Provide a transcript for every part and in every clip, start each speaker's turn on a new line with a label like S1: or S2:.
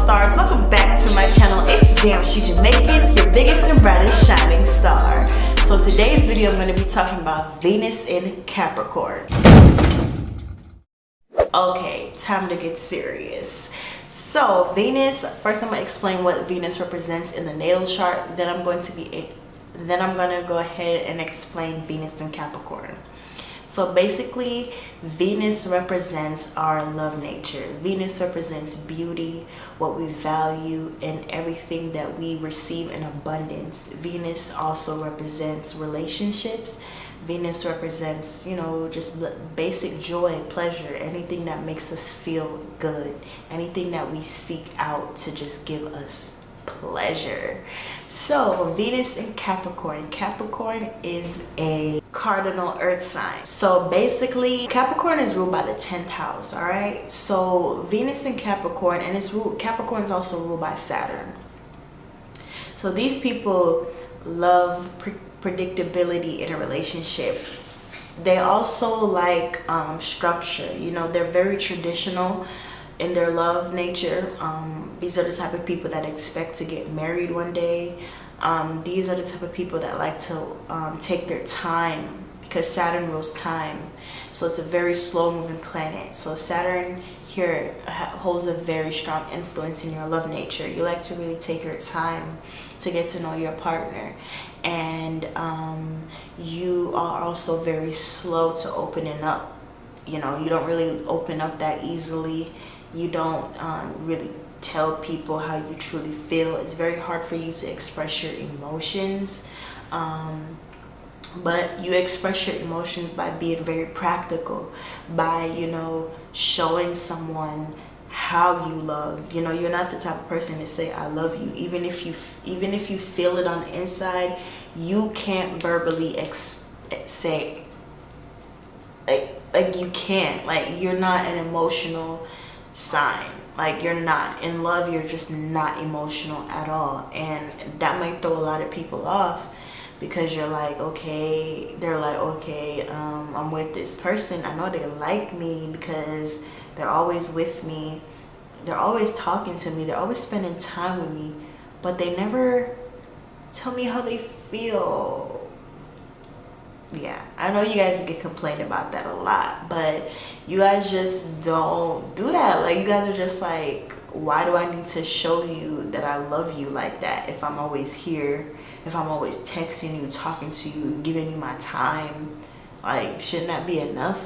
S1: stars, welcome back to my channel. It's Damn She Jamaican, your biggest and brightest shining star. So today's video I'm going to be talking about Venus in Capricorn. Okay, time to get serious. So Venus, first I'm going to explain what Venus represents in the natal chart, then I'm going to go ahead and explain Venus in Capricorn. So basically, Venus represents our love nature. Venus represents beauty, what we value, and everything that we receive in abundance. Venus also represents relationships. Venus represents, just basic joy, pleasure, anything that makes us feel good, anything that we seek out to just give us pleasure. So Venus in Capricorn. Capricorn is a cardinal earth sign. So basically Capricorn is ruled by the 10th house. All right, so Venus in Capricorn, and Capricorn is also ruled by Saturn. So these people love predictability in a relationship. They also like structure. They're very traditional in their love nature. These are the type of people that expect to get married one day. These are the type of people that like to take their time, because Saturn rules time. So it's a very slow moving planet. So Saturn here holds a very strong influence in your love nature. You like to really take your time to get to know your partner. And you are also very slow to opening up. You don't really open up that easily. You don't really tell people how you truly feel. It's very hard for you to express your emotions. But you express your emotions by being very practical, by, showing someone how you love. You're not the type of person to say I love you. Even if you feel it on the inside, you can't verbally say, like you can't. Like, you're not an emotional sign. Like, you're not in love. You're just not emotional at all. And that might throw a lot of people off, because you're like, okay, they're like, okay, I'm with this person. I know they like me because they're always with me. They're always talking to me. They're always spending time with me, but they never tell me how they feel. Yeah, I know you guys get complained about that a lot, but you guys just don't do that. Like, you guys are just like, why do I need to show you that I love you like that if I'm always here, if I'm always texting you, talking to you, giving you my time? Like, shouldn't that be enough?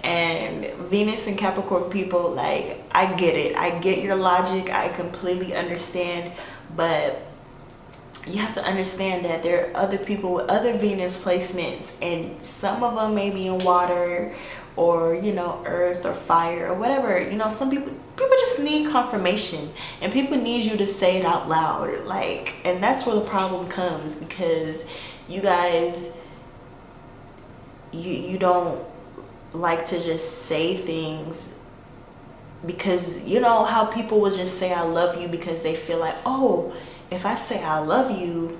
S1: And Venus and Capricorn people, like, I get it. I get your logic. I completely understand, but you have to understand that there are other people with other Venus placements, and some of them may be in water or, earth or fire or whatever. Some people just need confirmation, and people need you to say it out loud. Like, and that's where the problem comes, because you guys, you don't like to just say things, because how people will just say I love you because they feel like, oh, if I say I love you,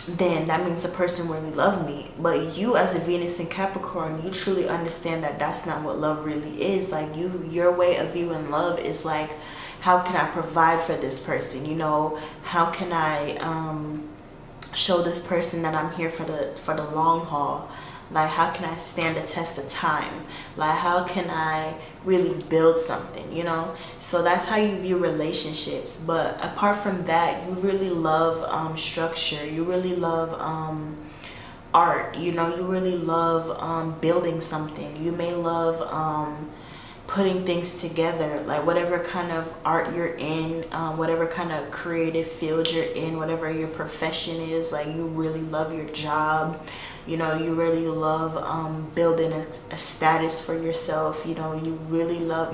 S1: then that means the person really loved me. But you, as a Venus in Capricorn, you truly understand that that's not what love really is. Like, your way of viewing love is like, how can I provide for this person? How can I show this person that I'm here for the long haul? Like, how can I stand the test of time? Like, how can I really build something, So that's how you view relationships. But apart from that, you really love structure. You really love art, you really love building something. You may love putting things together, like whatever kind of art you're in, whatever kind of creative field you're in, whatever your profession is. Like, you really love your job. You really love building a status for yourself. You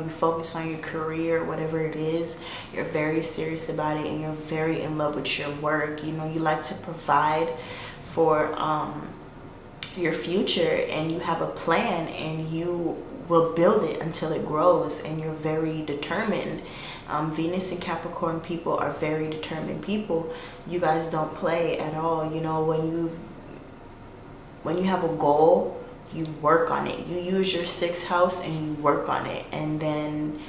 S1: focus on your career, whatever it is. You're very serious about it, and you're very in love with your work. You like to provide for your future, and you have a plan, and you will build it until it grows, and you're very determined. Venus and Capricorn people are very determined people. You guys don't play at all. When you have a goal, you work on it. You use your 6th house and you work on it, and then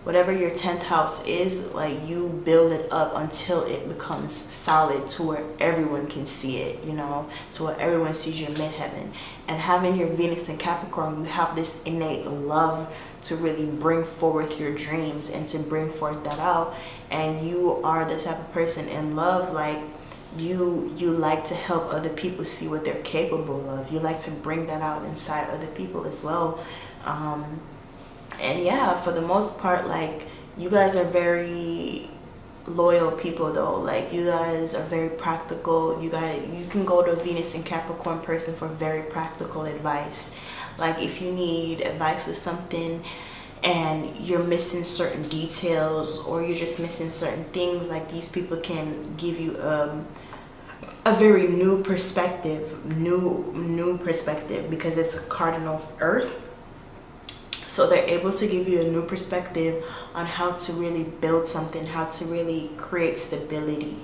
S1: whatever your 10th house is, like you build it up until it becomes solid to where everyone can see it, you know, to where everyone sees your midheaven. And having your Venus in Capricorn, you have this innate love to really bring forth your dreams and to bring forth that out. And you are the type of person in love, like you like to help other people see what they're capable of. You like to bring that out inside other people as well. And yeah, for the most part, like you guys are very loyal people though. Like you guys are very practical. You can go to a Venus and Capricorn person for very practical advice. Like if you need advice with something and you're missing certain details or you're just missing certain things, like these people can give you a very new perspective, because it's a cardinal Earth. So they're able to give you a new perspective on how to really build something, how to really create stability,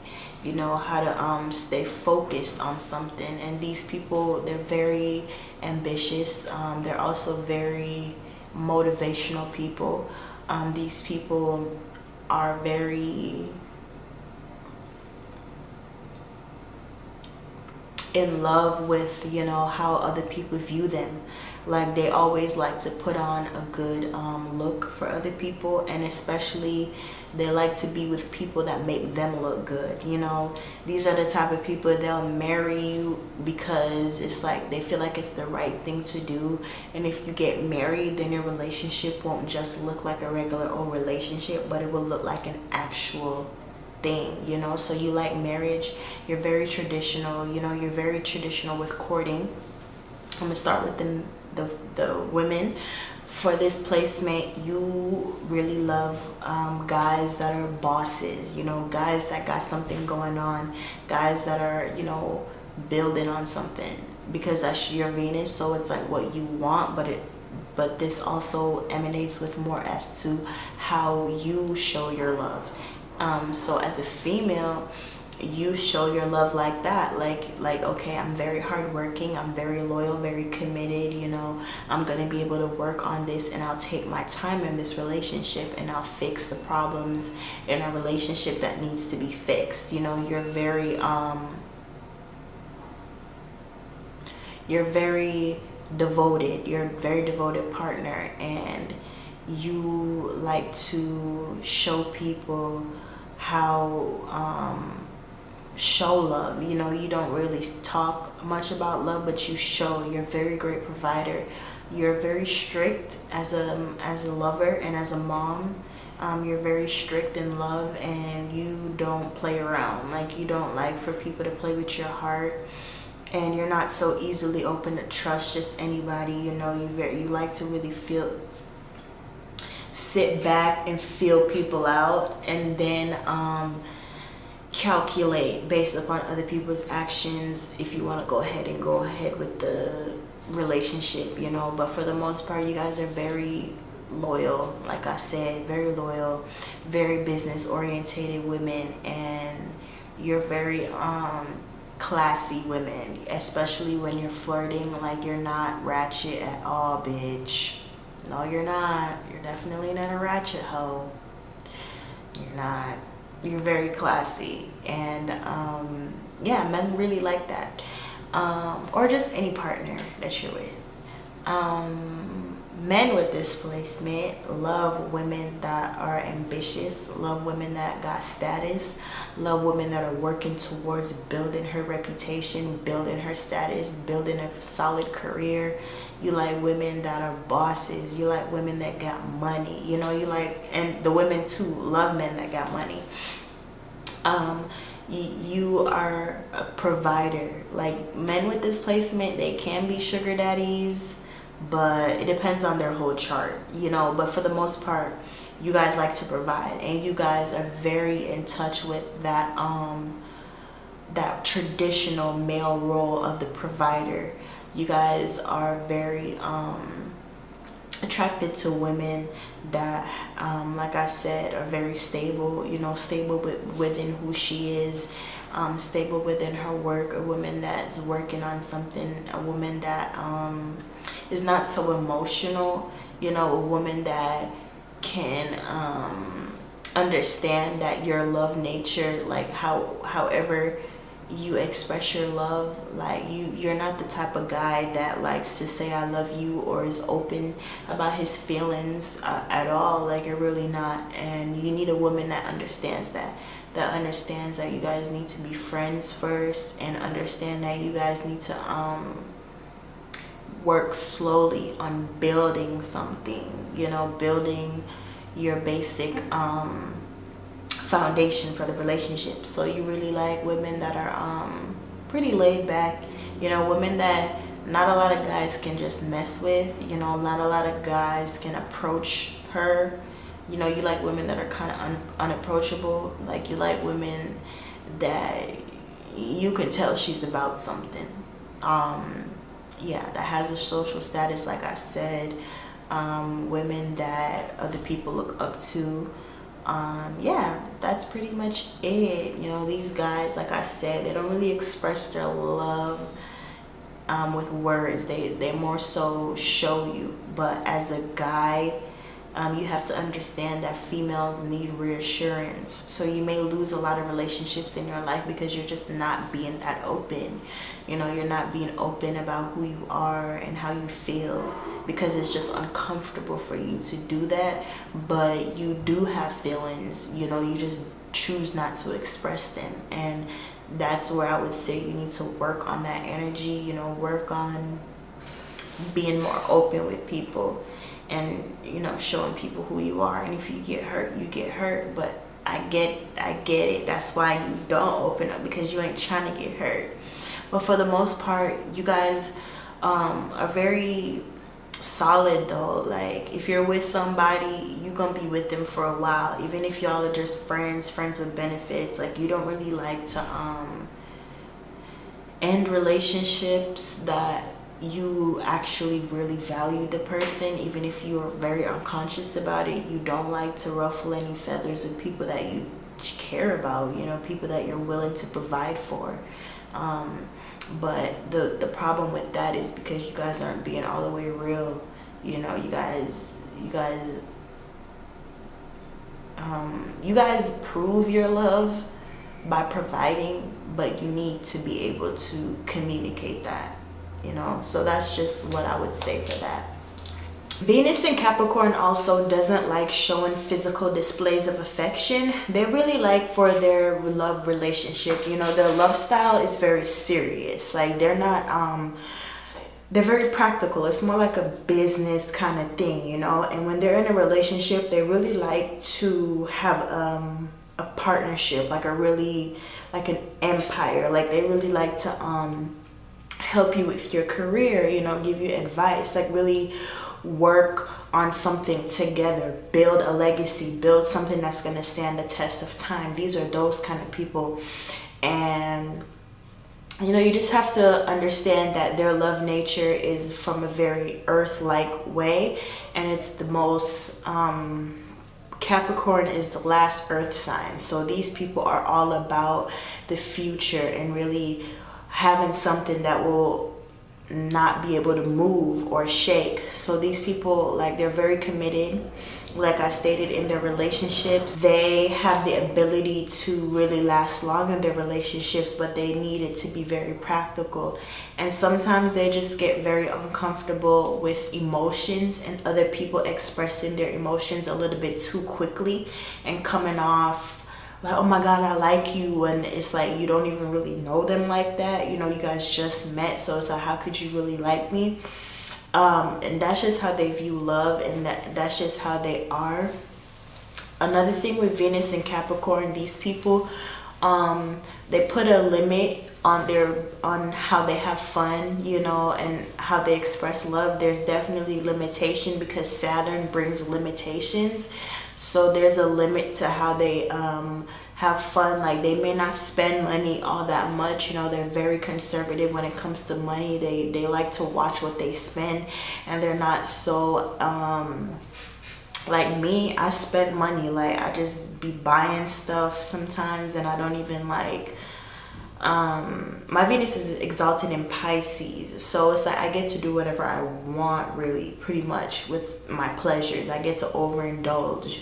S1: you know, how to stay focused on something. And these people, they're very ambitious. They're also very motivational people. These people are very in love with, you know, how other people view them. Like they always like to put on a good look for other people, and especially they like to be with people that make them look good, you know. These are the type of people, they'll marry you because it's like they feel like it's the right thing to do. And if you get married, then your relationship won't just look like a regular old relationship, but it will look like an actual thing, you know. So you like marriage, you're very traditional, you know, you're very traditional with courting. I'm gonna start with the women. For this placement, you really love guys that are bosses, you know, guys that got something going on, guys that are, you know, building on something, because that's your Venus. So it's like what you want, but this also emanates with more as to how you show your love. So as a female, you show your love like that, like okay, I'm very hardworking, I'm very loyal, very committed, you know, I'm gonna be able to work on this, and I'll take my time in this relationship, and I'll fix the problems in a relationship that needs to be fixed. You know, you're very devoted, you're a very devoted partner, and you like to show people how show love. You know, you don't really talk much about love, but you show. You're a very great provider. You're very strict as a lover and as a mom. You're very strict in love, and you don't play around. Like you don't like for people to play with your heart, and you're not so easily open to trust just anybody. You know, you like to really sit back and feel people out, and then calculate based upon other people's actions if you want to go ahead with the relationship, you know. But for the most part, you guys are very loyal, like I said, very loyal, very business orientated women, and you're very classy women, especially when you're flirting. Like you're not ratchet at all, bitch. No, you're not. You're definitely not a ratchet hoe. You're not. You're very classy, and yeah, men really like that, or just any partner that you're with. Men with this placement love women that are ambitious, love women that got status, love women that are working towards building her reputation, building her status, building a solid career. You like women that are bosses. You like women that got money. You know, you like, and the women too love men that got money. You are a provider. Like men with this placement, they can be sugar daddies, but it depends on their whole chart, you know. But for the most part, you guys like to provide, and you guys are very in touch with that that traditional male role of the provider. You guys are very attracted to women that like I said, are very stable, you know, stable within who she is, stable within her work, a woman that's working on something, a woman that is not so emotional, you know, a woman that can understand that your love nature, like however you express your love, like you're not the type of guy that likes to say I love you or is open about his feelings at all. Like, you're really not. And you need a woman that understands that, understands that you guys need to be friends first, and understand that you guys need to work slowly on building something, you know, building your basic foundation for the relationship. So you really like women that are pretty laid back, you know, women that not a lot of guys can just mess with, you know, not a lot of guys can approach her. You know, you like women that are kind of unapproachable. Like, you like women that you can tell she's about something. Yeah, that has a social status, like I said. Women that other people look up to. Yeah, that's pretty much it. You know, these guys, like I said, they don't really express their love with words. They more so show you. But as a guy, you have to understand that females need reassurance. So you may lose a lot of relationships in your life because you're just not being that open. You know, you're not being open about who you are and how you feel, because it's just uncomfortable for you to do that. But you do have feelings, you know, you just choose not to express them. And that's where I would say you need to work on that energy, you know, work on being more open with people, and, you know, showing people who you are. And if you get hurt, you get hurt. But I get it. That's why you don't open up, because you ain't trying to get hurt. But for the most part, you guys are very solid though. Like, if you're with somebody, you're gonna be with them for a while, even if y'all are just friends with benefits. Like, you don't really like to end relationships that you actually really value the person, even if you are very unconscious about it. You don't like to ruffle any feathers with people that you care about, you know, people that you're willing to provide for. But the problem with that is because you guys aren't being all the way real. You know, you guys prove your love by providing, but you need to be able to communicate that, you know. So that's just what I would say for that. Venus in Capricorn also doesn't like showing physical displays of affection. They really like, for their love relationship, you know, their love style is very serious. Like, they're not, they're very practical. It's more like a business kind of thing, you know. And when they're in a relationship, they really like to have a partnership, like an empire. Like, they really like to help you with your career, you know, give you advice, like really work on something together, build a legacy, build something that's going to stand the test of time. These are those kind of people. And, you know, you just have to understand that their love nature is from a very earth-like way, and it's the most Capricorn is the last earth sign. So these people are all about the future and really having something that will not be able to move or shake. So these people, like, they're very committed. Like I stated, in their relationships, they have the ability to really last long in their relationships, but they need it to be very practical. And sometimes they just get very uncomfortable with emotions and other people expressing their emotions a little bit too quickly and coming off like, oh my God, I like you. And it's like, you don't even really know them like that. You know, you guys just met. So it's like, how could you really like me? And that's just how they view love, and that's just how they are. Another thing with Venus and Capricorn, these people, they put a limit on how they have fun, you know, and how they express love. There's definitely limitation because Saturn brings limitations. So there's a limit to how they have fun. Like, they may not spend money all that much, you know. They're very conservative when it comes to money. They like to watch what they spend, and they're not so like me. I spend money. Like, I just be buying stuff sometimes, and I don't even like My Venus is exalted in Pisces, so it's like I get to do whatever I want, really, pretty much, with my pleasures. I get to overindulge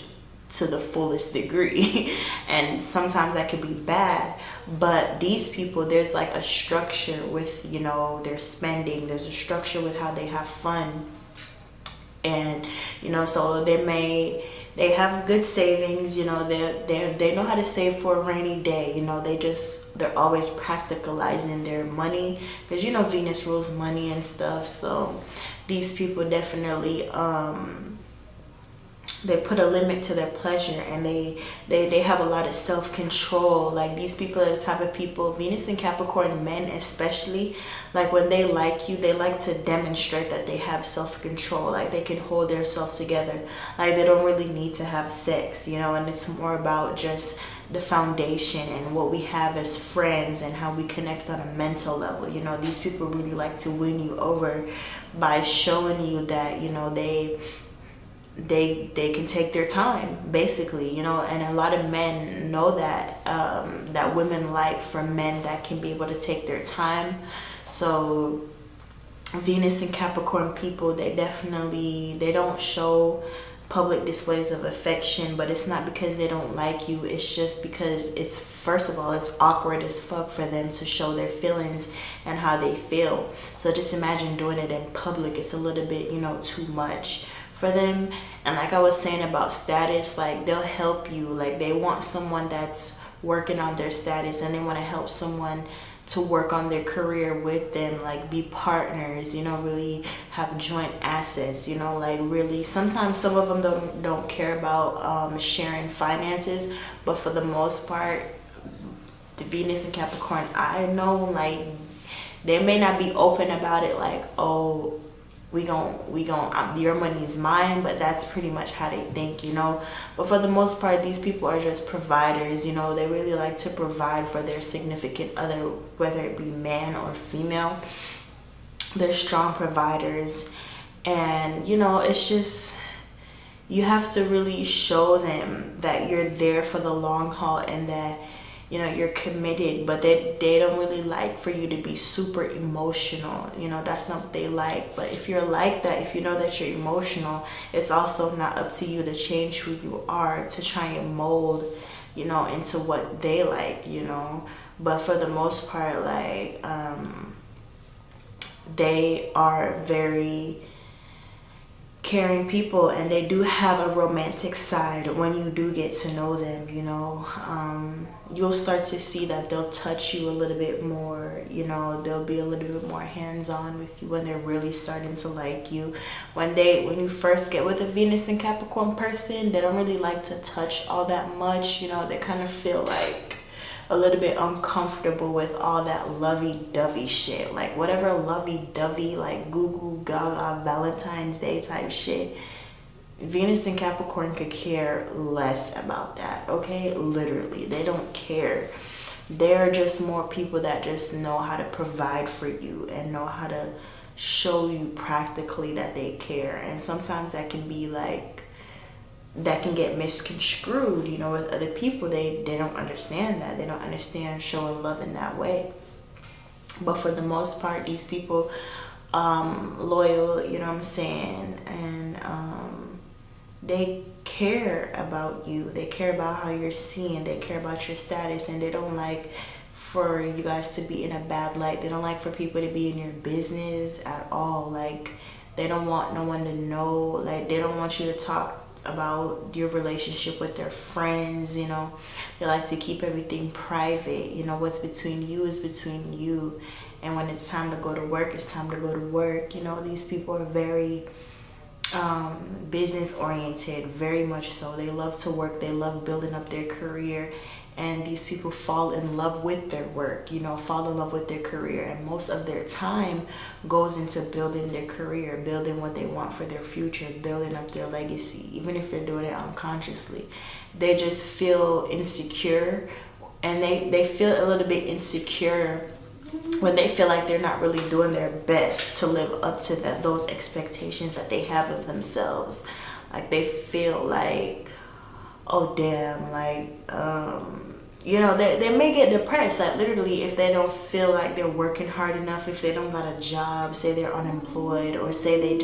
S1: to the fullest degree and sometimes that could be bad, but these people, there's like a structure with, you know, their spending. There's a structure with how they have fun, and you know, so they have good savings, you know, they know how to save for a rainy day, you know, they're always practicalizing their money, because you know Venus rules money and stuff. So these people definitely they put a limit to their pleasure, and they have a lot of self-control. Like, these people are the type of people, Venus and Capricorn men especially, like when they like you, they like to demonstrate that they have self-control, like they can hold themselves together, like they don't really need to have sex, you know, and it's more about just the foundation and what we have as friends and how we connect on a mental level. You know, these people really like to win you over by showing you that, you know, they can take their time, basically, you know. And a lot of men know that that women like for men that can be able to take their time. So Venus and Capricorn people, they don't show public displays of affection, but it's not because they don't like you. It's just because it's, first of all, it's awkward as fuck for them to show their feelings and how they feel. So just imagine doing it in public. It's a little bit, you know, too much for them. And like I was saying about status, like they'll help you, like they want someone that's working on their status, and they want to help someone to work on their career with them, like be partners, you know, really have joint assets, you know, like really, sometimes some of them don't care about sharing finances, but for the most part, the Venus and Capricorn, I know, like they may not be open about it, like, oh, we gon' your money is mine, but that's pretty much how they think, you know. But for the most part, these people are just providers, you know. They really like to provide for their significant other, whether it be man or female. They're strong providers, and you know, it's just, you have to really show them that you're there for the long haul and that, you know, you're committed. But they don't really like for you to be super emotional, you know. That's not what they like. But if you're like that, if you know that you're emotional, it's also not up to you to change who you are to try and mold, you know, into what they like, you know. But for the most part, like they are very caring people, and they do have a romantic side when you do get to know them, you know. You'll start to see that they'll touch you a little bit more, you know. They'll be a little bit more hands-on with you when they're really starting to like you. When you first get with a Venus and Capricorn person, they don't really like to touch all that much, you know. They kind of feel like a little bit uncomfortable with all that lovey-dovey shit, like whatever lovey-dovey, like goo goo gaga Valentine's Day type shit. Venus and Capricorn could care less about that, okay? Literally, they don't care. They're just more people that just know how to provide for you and know how to show you practically that they care. And sometimes that can be like, that can get misconstrued, you know, with other people. They don't understand that. They don't understand showing love in that way. But for the most part, these people, loyal, you know what I'm saying, and they care about you. They care about how you're seen. They care about your status, and they don't like for you guys to be in a bad light. They don't like for people to be in your business at all. Like, they don't want no one to know. Like, they don't want you to talk about your relationship with their friends, you know. They like to keep everything private. You know, what's between you is between you, and when it's time to go to work, it's time to go to work. You know, these people are very business oriented, very much so. They love to work. They love building up their career, and these people fall in love with their work, you know, fall in love with their career, and most of their time goes into building their career, building what they want for their future, building up their legacy, even if they're doing it unconsciously. They just feel insecure, and they feel a little bit insecure when they feel like they're not really doing their best to live up to those expectations that they have of themselves. Like, they feel like, oh damn, like you know, they may get depressed, like literally, if they don't feel like they're working hard enough, if they don't got a job, say they're unemployed, or say they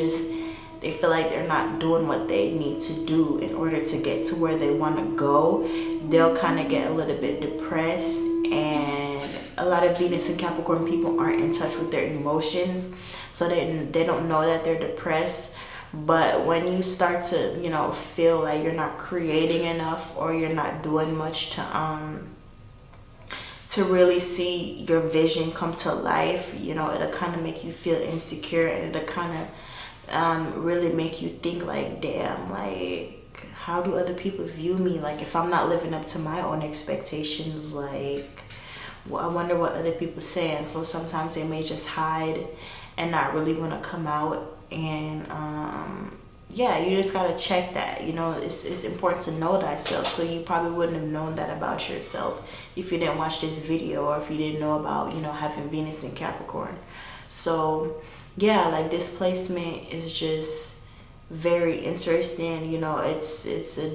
S1: feel like they're not doing what they need to do in order to get to where they want to go. They'll kind of get a little bit depressed. And a lot of Venus and Capricorn people aren't in touch with their emotions, so they don't know that they're depressed. But when you start to, you know, feel like you're not creating enough, or you're not doing much to really see your vision come to life, you know, it'll kind of make you feel insecure, and it'll kind of really make you think like, damn, like, how do other people view me? Like, if I'm not living up to my own expectations, like, well, I wonder what other people say. And so sometimes they may just hide and not really want to come out. And yeah, you just gotta check that. You know, it's important to know thyself. So you probably wouldn't have known that about yourself if you didn't watch this video, or if you didn't know about, you know, having Venus in Capricorn. So yeah, like, this placement is just very interesting. You know, it's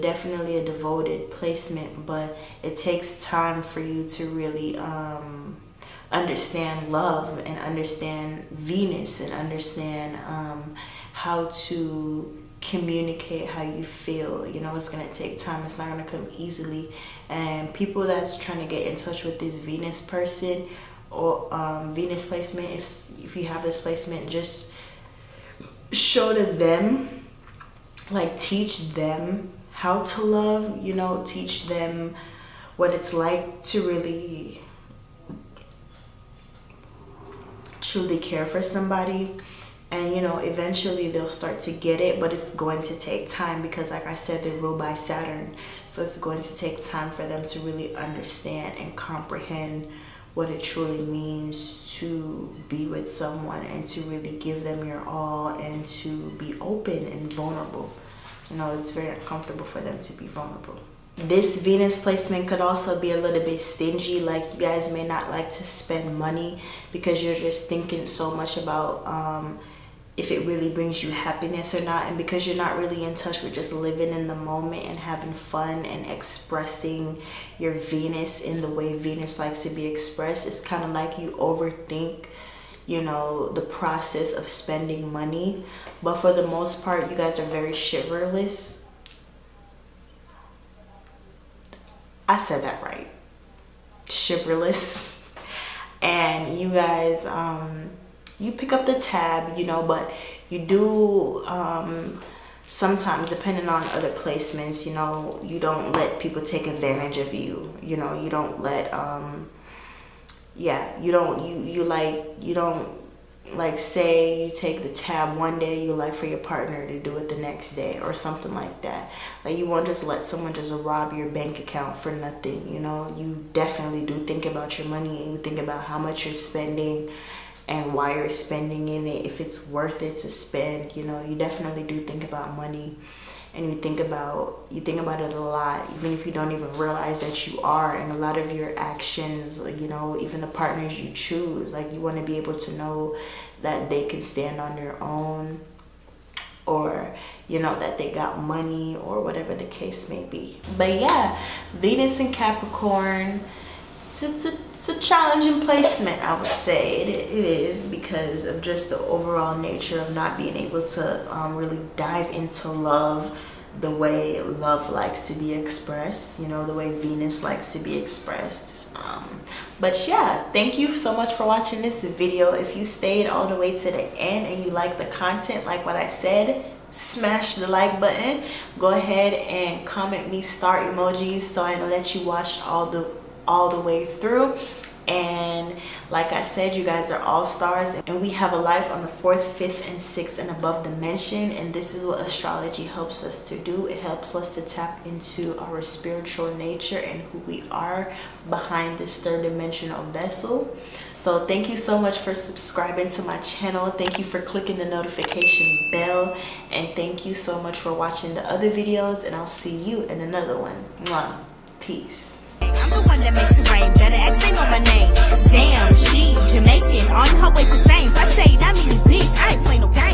S1: definitely a devoted placement, but it takes time for you to really understand love, and understand Venus, and understand how to communicate how you feel. You know, it's going to take time. It's not going to come easily. And people that's trying to get in touch with this Venus person, or Venus placement, if you have this placement, just show to them, like, teach them how to love, you know, teach them what it's like to really truly care for somebody. And, you know, eventually they'll start to get it, but it's going to take time, because like I said, they're ruled by Saturn. So it's going to take time for them to really understand and comprehend what it truly means to be with someone, and to really give them your all, and to be open and vulnerable. You know, it's very uncomfortable for them to be vulnerable. This Venus placement could also be a little bit stingy. Like, you guys may not like to spend money, because you're just thinking so much about if it really brings you happiness or not. And because you're not really in touch with just living in the moment and having fun and expressing your Venus in the way Venus likes to be expressed, it's kind of like you overthink, you know, the process of spending money. But for the most part, you guys are very chivalrous. I said that right. Chivalrous. And you guys, you pick up the tab, you know, but you do sometimes, depending on other placements, you know, you don't let people take advantage of you. You know, you don't let yeah, you don't like, say you take the tab one day, you like for your partner to do it the next day, or something like that. Like, you won't just let someone just rob your bank account for nothing. You know, you definitely do think about your money, and you think about how much you're spending and why you're spending in it, if it's worth it to spend. You know, you definitely do think about money, and you think about it a lot, even if you don't even realize that you are. And a lot of your actions, you know, even the partners you choose, like, you want to be able to know that they can stand on their own, or, you know, that they got money, or whatever the case may be. But yeah, Venus in Capricorn, it's a challenging placement, I would say. It is, because of just the overall nature of not being able to really dive into love the way love likes to be expressed, you know, the way Venus likes to be expressed. But yeah, thank you so much for watching this video. If you stayed all the way to the end and you like the content, like what I said, smash the like button. Go ahead and comment me star emojis, so I know that you watched all the way through. And like I said, you guys are all stars, and we have a life on the 4th, 5th, and 6th and above dimension. And this is what astrology helps us to do. It helps us to tap into our spiritual nature and who we are behind this 3rd dimensional vessel. So thank you so much for subscribing to my channel. Thank you for clicking the notification bell, and thank you so much for watching the other videos, and I'll see you in another one. Mwah. Peace.
S2: I'm the one that makes it rain. Better ask, they know my name. Damn, she Jamaican on her way to fame. If I say that means bitch, I ain't play no games.